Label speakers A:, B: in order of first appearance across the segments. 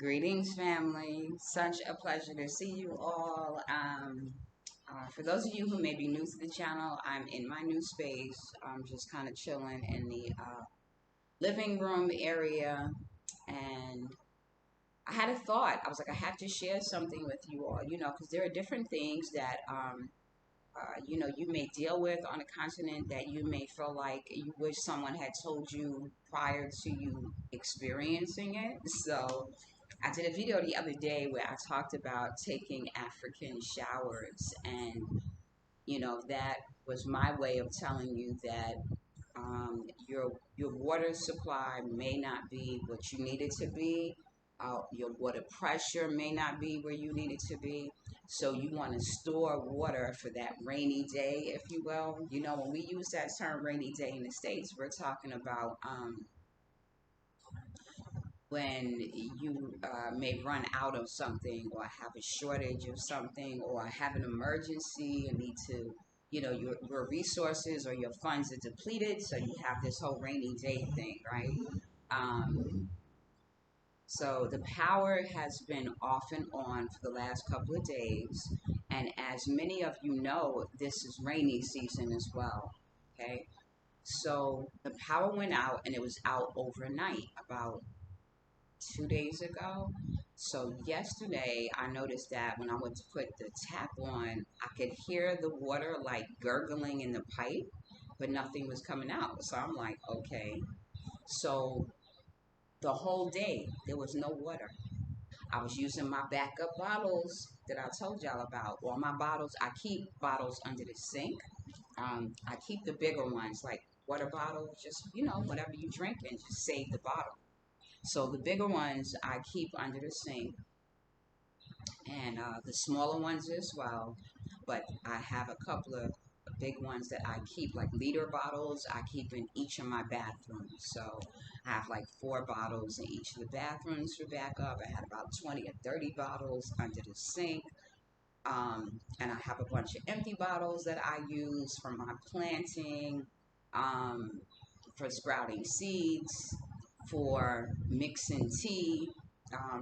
A: Greetings, family. Such a pleasure to see you all. For those of you who may be new to the channel, I'm in my new space. I'm just kind of chilling in the living room area, and I had a thought. I was like, I have to share something with you all, because there are different things that you may deal with on a continent that you may feel like you wish someone had told you prior to you experiencing it. So I did a video the other day where I talked about taking African showers, and that was my way of telling you that your water supply may not be what you need it to be. Your water pressure may not be where you need it to be. So you want to store water for that rainy day, if you will. When we use that term rainy day in the States, we're talking about when you may run out of something, or have a shortage of something, or have an emergency and need to, your resources or your funds are depleted. So you have this whole rainy day thing, right? So the power has been off and on for the last couple of days. And as many of you know, this is rainy season as well. Okay. So the power went out, and it was out overnight about 2 days ago. So yesterday I noticed that when I went to put the tap on, I could hear the water like gurgling in the pipe, but nothing was coming out. So I'm like, okay. So the whole day there was no water. I was using my backup bottles that I told y'all about. All my bottles, I keep bottles under the sink. I keep the bigger ones, like water bottles, just whatever you drink, and just save the bottle. So the bigger ones I keep under the sink, and the smaller ones as well. But I have a couple of big ones that I keep, like liter bottles. I keep in each of my bathrooms. So I have like 4 bottles in each of the bathrooms for backup. I had about 20 or 30 bottles under the sink. And I have a bunch of empty bottles that I use for my planting, for sprouting seeds, for mixing tea.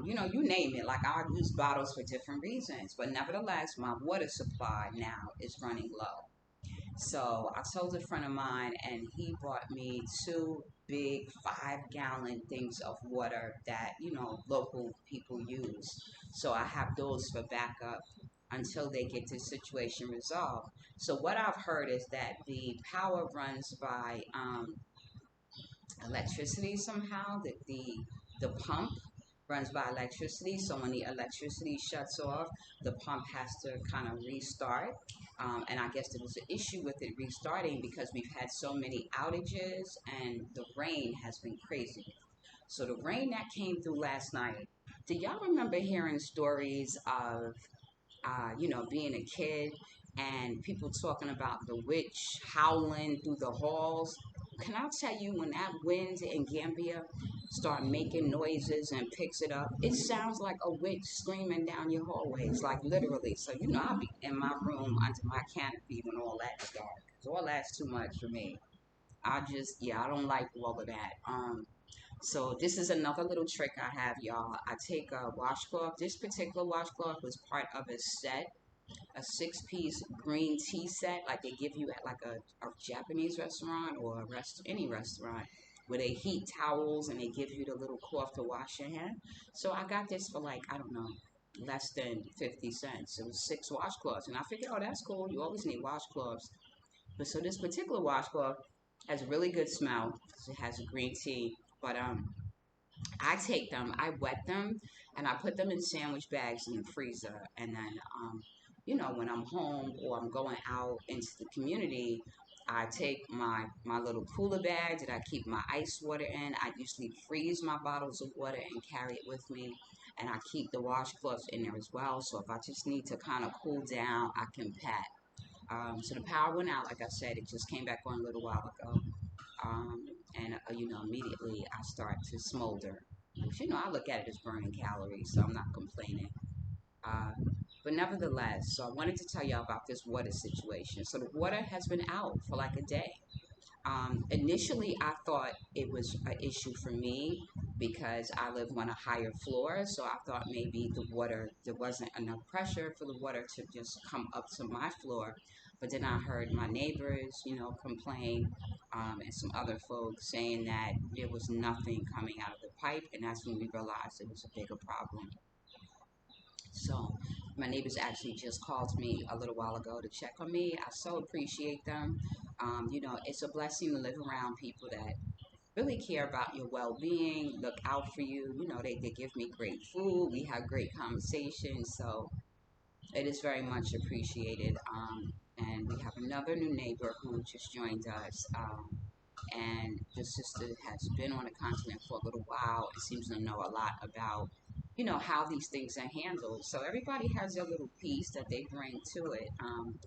A: You name it. Like, I use bottles for different reasons, but nevertheless, my water supply now is running low. So I told a friend of mine, and he bought me 2 big 5-gallon things of water that local people use. So I have those for backup until they get this situation resolved. So what I've heard is that the power runs by electricity somehow. That the pump runs by electricity. So when the electricity shuts off, the pump has to kind of restart. And I guess there was an issue with it restarting because we've had so many outages, and the rain has been crazy. So the rain that came through last night. Do y'all remember hearing stories of being a kid and people talking about the witch howling through the halls? Can I tell you, when that wind in Gambia start making noises and picks it up, it sounds like a witch screaming down your hallways, like literally. So I'll be in my room under my canopy when all that's dark. 'Cause all that's too much for me. I don't like all of that. So this is another little trick I have, y'all. I take a washcloth. This particular washcloth was part of a set, a 6-piece green tea set, like they give you at like a Japanese restaurant, or any restaurant, where they heat towels and they give you the little cloth to wash your hand. So I got this for, like, I don't know, less than 50 cents. It was 6 washcloths, and I figured, oh, that's cool. You always need washcloths. But so this particular washcloth has a really good smell because it has a green tea. But I take them, I wet them, and I put them in sandwich bags in the freezer. And then, when I'm home or I'm going out into the community, I take my little cooler bag that I keep my ice water in. I usually freeze my bottles of water and carry it with me. And I keep the washcloths in there as well. So if I just need to kind of cool down, I can pat. So the power went out, like I said, it just came back on a little while ago. Um, and immediately I start to smolder, which I look at it as burning calories, so I'm not complaining. Uh, but nevertheless, so I wanted to tell y'all about this water situation. So the water has been out for like a day. Initially, I thought it was an issue for me, because I live on a higher floor. So I thought maybe there wasn't enough pressure for the water to just come up to my floor. But then I heard my neighbors, complain, and some other folks saying that there was nothing coming out of the pipe. And that's when we realized it was a bigger problem. So my neighbors actually just called me a little while ago to check on me. I so appreciate them. It's a blessing to live around people that really care about your well-being, look out for you. They give me great food. We have great conversations. So it is very much appreciated. And we have another new neighbor who just joined us. And the sister has been on the continent for a little while and seems to know a lot about, how these things are handled. So everybody has their little piece that they bring to it,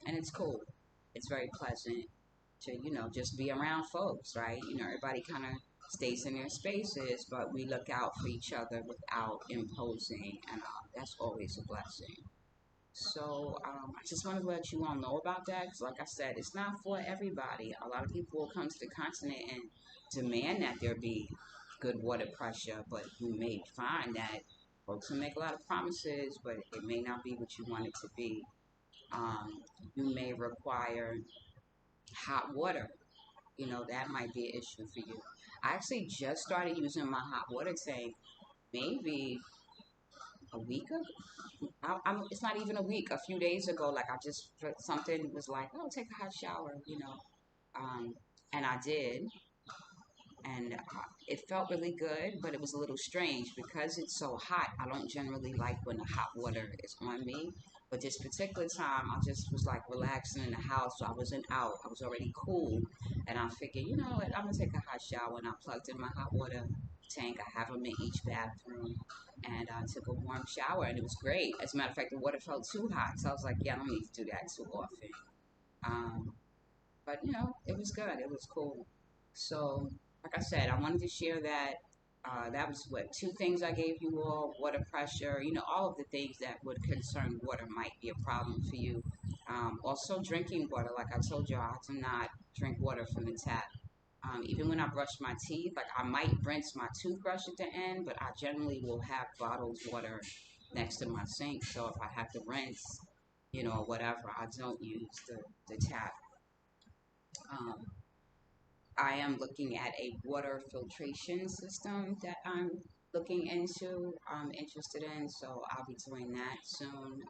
A: and it's cool. It's very pleasant to, just be around folks, right? Everybody kind of stays in their spaces, but we look out for each other without imposing, and that's always a blessing. So I just want to let you all know about that because, like I said, it's not for everybody. A lot of people will come to the continent and demand that there be good water pressure, but you may find that folks will make a lot of promises, but it may not be what you want it to be. Um, you may require hot water. That might be an issue for you. I actually just started using my hot water tank maybe a week ago. It's not even a week. A few days ago, like I just something was like, oh, take a hot shower. Um, and I did, and it felt really good, but it was a little strange because it's so hot. I don't generally like when the hot water is on me, but this particular time, I just was like relaxing in the house, so I wasn't out. I was already cool, and I figured, you know what, I'm gonna take a hot shower, and I plugged in my hot water tank. I have them in each bathroom, and I took a warm shower, and it was great. As a matter of fact, the water felt too hot, so I was like, yeah, I don't need to do that too often. But it was good. It was cool. So, like I said, I wanted to share that. That was what two things I gave you all: water pressure. All of the things that would concern water might be a problem for you. Also, drinking water. Like I told you, I do not drink water from the tap. Even when I brush my teeth, like I might rinse my toothbrush at the end, but I generally will have bottled water next to my sink. So if I have to rinse, or whatever, I don't use the tap. Um, I am looking at a water filtration system that I'm looking into, I'm interested in, so I'll be doing that soon.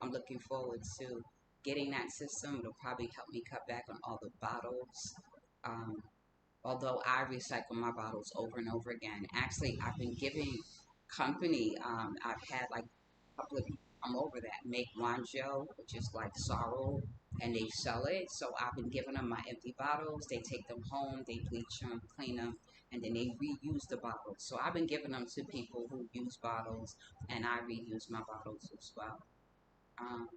A: I'm looking forward to getting that system. It'll probably help me cut back on all the bottles. Um, Although I recycle my bottles over and over again. Actually, I've been giving company, I've had like a couple of people come over that make wanjo, which is like sorrel, and they sell it. So I've been giving them my empty bottles. They take them home, they bleach them, clean them, and then they reuse the bottles. So I've been giving them to people who use bottles, and I reuse my bottles as well. Um,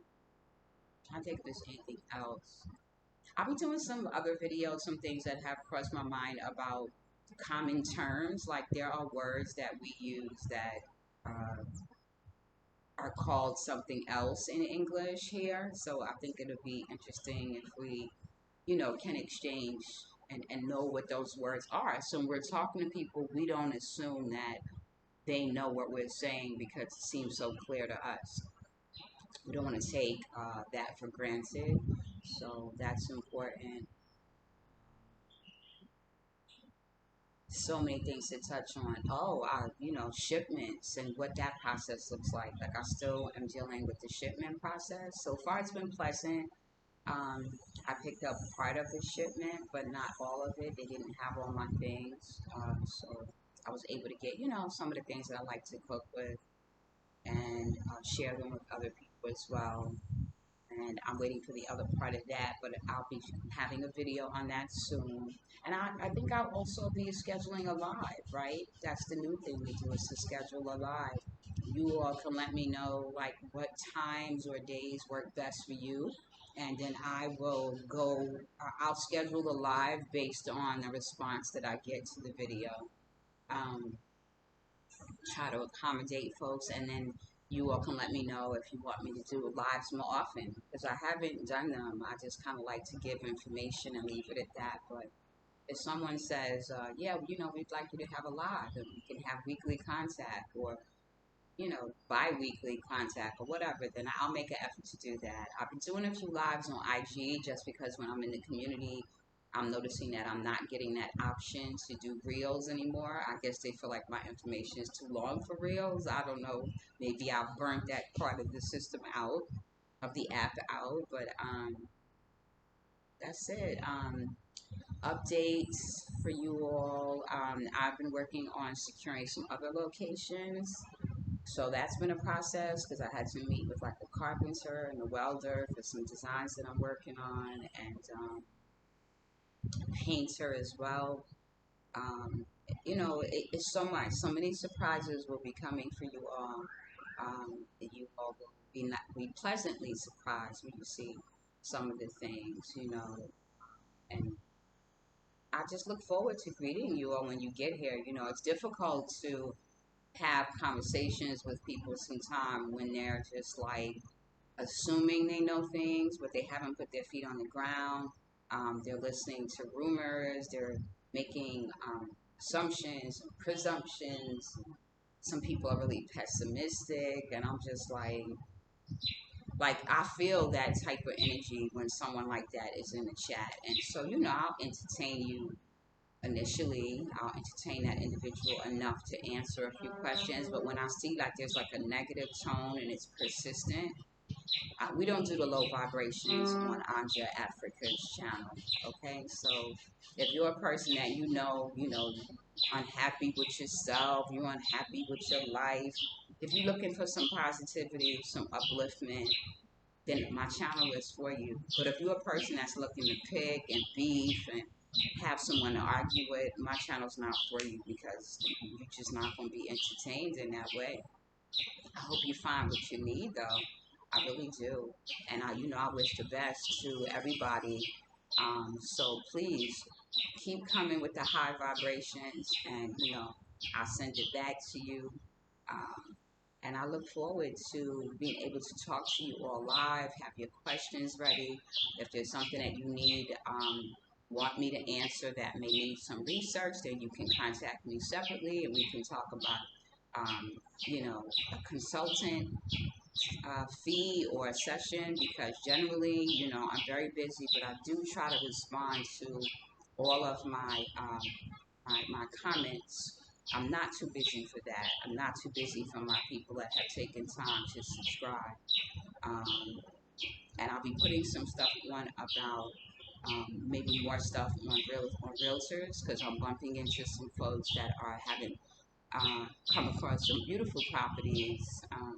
A: I think if there's anything else. I'll be doing some other videos, some things that have crossed my mind about common terms. Like there are words that we use that uh, are called something else in English here. So I think it'll be interesting if we, can exchange and know what those words are. So when we're talking to people, we don't assume that they know what we're saying because it seems so clear to us. We don't want to take that for granted. So that's important. So many things to touch on. Oh, shipments and what that process looks like. Like I still am dealing with the shipment process. So far, it's been pleasant. Um, I picked up part of the shipment, but not all of it. They didn't have all my things, so I was able to get, some of the things that I like to cook with and share them with other people as well. And I'm waiting for the other part of that, but I'll be having a video on that soon. And I think I'll also be scheduling a live, right? That's the new thing we do is to schedule a live. You all can let me know like what times or days work best for you, and then I will go. I'll schedule a live based on the response that I get to the video. Um, Try to accommodate folks, and then you all can let me know if you want me to do lives more often because I haven't done them. I just kind of like to give information and leave it at that. But if someone says, yeah, we'd like you to have a live and we can have weekly contact or, bi-weekly contact or whatever, then I'll make an effort to do that. I've been doing a few lives on IG just because when I'm in the community, I'm noticing that I'm not getting that option to do reels anymore. I guess they feel like my information is too long for reels. I don't know. Maybe I've burnt that part of the system out, of the app out, but that's it. Updates for you all. I've been working on securing some other locations. So that's been a process because I had to meet with like a carpenter and a welder for some designs that I'm working on, and a painter as well. Um, it's so much. So many surprises will be coming for you all. And you all will be pleasantly surprised when you see some of the things, and I just look forward to greeting you all when you get here. It's difficult to have conversations with people sometimes when they're just like assuming they know things, but they haven't put their feet on the ground. They're listening to rumors. They're making assumptions, presumptions. Some people are really pessimistic, and I'm just like I feel that type of energy when someone like that is in the chat, and so I'll entertain you initially. I'll entertain that individual enough to answer a few questions, but when I see like there's like a negative tone and it's persistent, we don't do the low vibrations on Anja Africa's channel. Okay, so if you're a person that unhappy with yourself, you're unhappy with your life, if you're looking for some positivity, some upliftment, then my channel is for you. But if you're a person that's looking to pick and beef and have someone to argue with, my channel's not for you because you're just not going to be entertained in that way. I hope you find what you need, though. I really do, and I wish the best to everybody. So please keep coming with the high vibrations, and I'll send it back to you. And I look forward to being able to talk to you all live. Have your questions ready. If there's something that you need, want me to answer that may need some research, then you can contact me separately, and we can talk about a consultant fee or a session, because generally, I'm very busy, but I do try to respond to all of my comments. I'm not too busy for that. I'm not too busy for my people that have taken time to subscribe. Um, and I'll be putting some stuff on about maybe more stuff on realtors, because I'm bumping into some folks that are having come across some beautiful properties.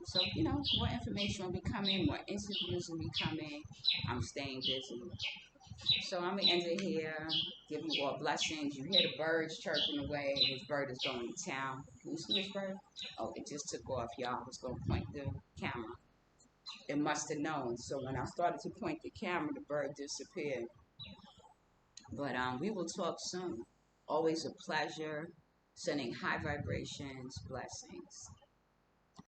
A: So, more information will be coming, more interviews will be coming. I'm staying busy. So I'm going to end it here. Give you all blessings. You hear the birds chirping away. This bird is going to town. Can you see this bird? Oh, it just took off, y'all. I was going to point the camera. It must have known. So when I started to point the camera, the bird disappeared. But we will talk soon. Always a pleasure. Sending high vibrations, blessings.